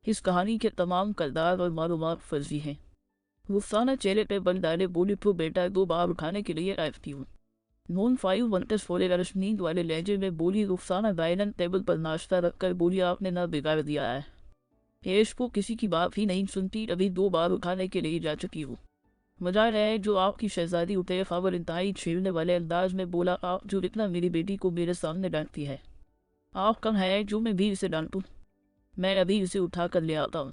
इस कहानी के तमाम किरदार और मालूमात फर्जी हैं। रुखसाना चेहरे पे बल डाले बोली, तो बेटा 2 बार उठाने के लिए आती हूँ। नॉन 5 वंटस फोले रश नींद वाले लहजे में बोली। रुखसाना डाइनिंग टेबल पर नाश्ता रखकर बोली, आपने ना बिगाड़ दिया है। ऐश को किसी की बात ही नहीं सुनती, अभी 2 बार उठाने के लिए जा चुकी हूँ। मजा है जो आपकी शहजादी उठे खबर इंतहाई छेड़ने वाले अंदाज में बोला, आप जो इतना मेरी बेटी को मेरे सामने डांटती है, आप कम है जो मैं भी इसे डांटूँ? मैं अभी इसे उठा कर ले आता हूँ।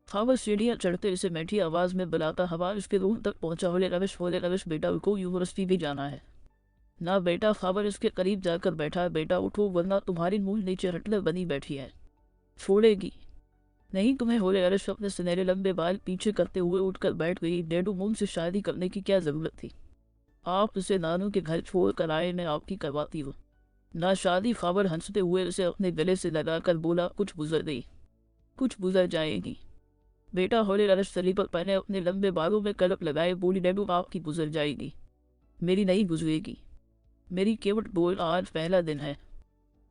खबर सीढ़ियाँ चढ़ते इसे मीठी आवाज़ में बुलाता हवा इसके रूम तक पहुँचा। बोले रविश बेटा उनको यूनिवर्सिटी भी जाना है ना बेटा। खबर इसके करीब जाकर बैठा, बेटा उठो वरना तुम्हारी मुंह नीचे हटले बनी बैठी है, छोड़ेगी नहीं तुम्हें। होले अरश अपने सुनहरे लंबे बाल पीछे करते हुए उठकर बैठ गई। डेडू मुंह से शादी करने की क्या जरूरत थी? आप उसे नानू के घर छोड़ कर आए, मैं आपकी करवाती हूँ ना शादी। खबर हंसते हुए उसे अपने गले से लगाकर बोला, कुछ गुजर गई, कुछ गुजर जाएगी बेटा। होले अरश सली पर पहने अपने लंबे बालों में कलप लगाए बोली, डेडू आपकी गुजर जाएगी, मेरी नहीं गुजरेगी। मेरी केवट बोल, आज पहला दिन है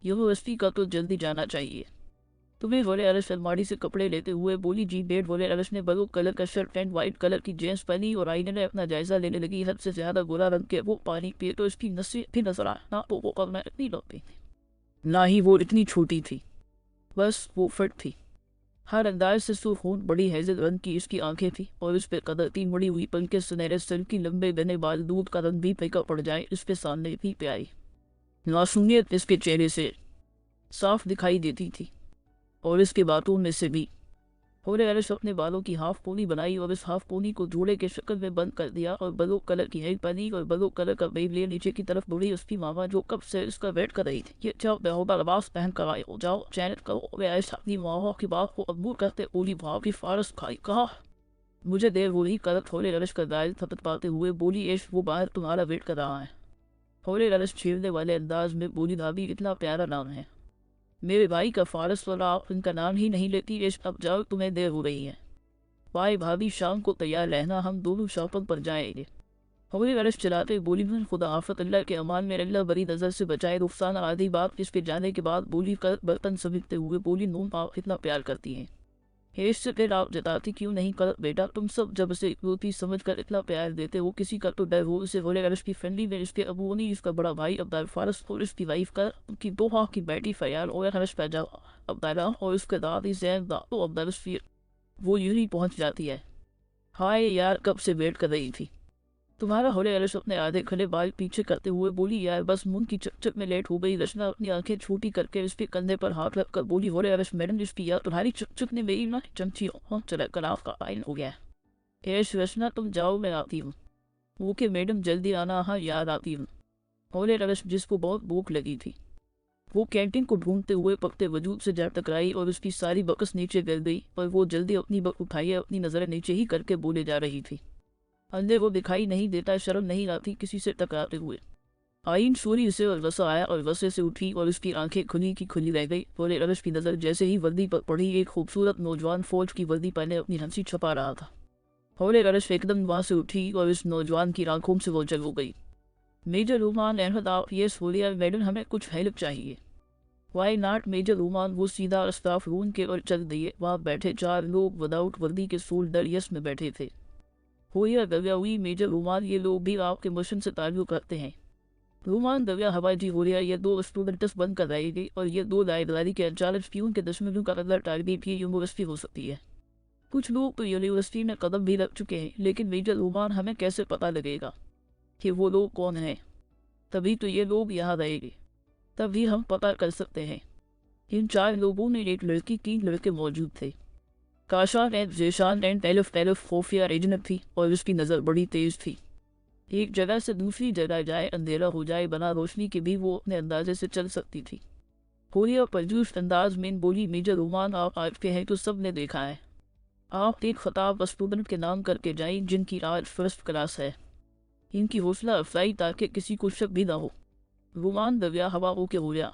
यूनिवर्सिटी का, तो जल्दी जाना चाहिए तुम्हें। वोले अरश अलमारी से कपड़े लेते हुए बोली, जी डेड। वोले अरश ने ब्लू कलर का शर्ट एंड वाइट कलर की जींस पहनी और आईने में अपना जायजा लेने लगी। हद से ज्यादा गोरा रंग के वो पानी पिए तो इसकी नसें भी नजर आए ना, तो वो कब इतनी लंबी थी ना ही वो इतनी छोटी थी, बस वो फिट थी। हर अंदाज से सुखून बड़ी हैजत रंग की इसकी आंखें थी और इस पे कदरती मुड़ी हुई पलके सुनहरे सिर की लंबे घने बाल दूध का रंग भी फीका पड़ जाए इस पे सामने भी पे आई। मासूमियत इसके चेहरे से साफ दिखाई देती थी और इसके बातों में से भी। होले अरश अपने बालों की हाफ पोनी बनाई और इस हाफ पोनी को जोड़े के शक्ल में बंद कर दिया और ब्लू कलर की हेड पहनी और ब्लू कलर का बेब लिए नीचे की तरफ बुढ़ी उसकी मामा जो कब से इसका वेट कर रही थी। ये जाओ बेहोबा लिबास पहन कर आए हो, जाओ चैनत करो। वे ऐसा अपनी मामा की बात को अबूर करते बोली, भाव की फारस खाई कहा, मुझे देर हो रही करत। होले अरश का दायल थपथ पाते हुए बोली, एश वो बाहर तुम्हारा वेट कर रहा है। होले अरश छेड़ने वाले अंदाज में बोली, भाभी इतना प्यारा नाम है मेरे भाई का, फारस वाला आप इनका नाम ही नहीं लेती। इस अब जाओ तुम्हें देर हो रही है। भाई भाभी शाम को तैयार रहना, हम दोनों शॉपिंग पर जाएंगे। हमारी अरश चलाते बोली, मैं खुदा आफत अल्लाह के अमान में अल्लाह बड़ी नज़र से बचाए। रुखसाना आधी बात इस पे जाने के बाद बोली, कर बर्तन समेटते हुए बोली, नून आप इतना प्यार करती हैं, हेश से फिर आप जताती क्यों नहीं? कर बेटा तुम सब जब से रोती समझ कर इतना प्यार देते हो, किसी का तो डर हो। उसे बोले अरश की फैमिली में इसके अबू नहीं, इसका बड़ा भाई अब्दाल फारस और इसकी वाइफ का उनकी 2 हाथ की बेटी फयाल और अरश पैजा अब्दाला और उसके दादी जैन दातो अब्दाल फिर वो यूं ही पहुँच जाती है। हाय यार कब से वेट कर रही थी तुम्हारा। होले अरश अपने आधे खड़े बाल पीछे करते हुए बोली, यार बस मुंह की चकचक में लेट हो गई। रचना अपनी आंखें छोटी करके इसके कंधे पर हाथ रखकर बोली, होले अरश मैडम इसकी यार तुम्हारी चकचक ने मेरी ना चमची चला कलाफ का आइन हो गया। एश रचना तुम जाओ मैं आती हूँ। ओके मैडम जल्दी आना, हाँ याद आती हूँ। होले अरश जिसको बहुत भूख लगी थी वो कैंटीन को ढूंढते हुए पकते वजूद से जा टकराई और उसकी सारी बकस नीचे गिर गई और वो जल्दी अपनी बक उठाई अपनी नजरें नीचे ही करके बोले जा रही थी। अंधे को दिखाई नहीं देता, शर्म नहीं आती किसी से टकराते हुए। आइन सूरी उसे और वसा आया और वसे से उठी और उसकी आंखें खुली की खुली रह गई। बोले अरश की नज़र जैसे ही वर्दी पर पड़ी, एक खूबसूरत नौजवान फौज की वर्दी पहने अपनी हंसी छपा रहा था। होले अरश एकदम वहाँ से उठी और इस नौजवान की आंखों से वो जल हो गई। मेजर रूमान अहमद आप ये बोलिए, मैडम हमें कुछ हेल्प चाहिए। Why not major Rooman. वो सीधा स्टाफ रूम के और चल दिए। वहाँ बैठे 4 लोग विदाउट वर्दी के सोल्डर यस में बैठे थे। हो या दव्या हुई मेजर रूमान, ये लोग भी आपके मिशन से ताल्लुक रखते हैं। रूमान दव्या हवाई जी हो रहा, ये 2 स्टूडेंट्स बंद कराई गई और ये 2 लाइब्रेरी के अचानक प्यून के दुश्मनों का अगला टारगेट भी यूनिवर्सिटी हो सकती है। कुछ लोग तो यूनिवर्सिटी में कदम भी रख चुके हैं, लेकिन मेजर रूमान हमें कैसे पता लगेगा कि वो लोग कौन हैं? तभी तो ये लोग यहाँ रहेंगे, तभी हम पता कर सकते हैं। इन 4 लोगों में एक लड़की 3 लड़के मौजूद थे। काशान एंड जेशान एंड टेलफ खोफिया एजेंट थी और उसकी नज़र बड़ी तेज थी। एक जगह से दूसरी जगह जाए, अंधेरा हो जाए, बना रोशनी के भी वो अपने अंदाजे से चल सकती थी। होलिया परजूस अंदाज में बोली, मेजर रूमान आप आते हैं तो सब ने देखा है। आप एक खताब स्टूडेंट के नाम करके जाएं जिनकी आज फर्स्ट क्लास है। इनकी हौसला अफजाई ताकि किसी को शक भी ना हो। रूमान दव्या हवा के हो गया।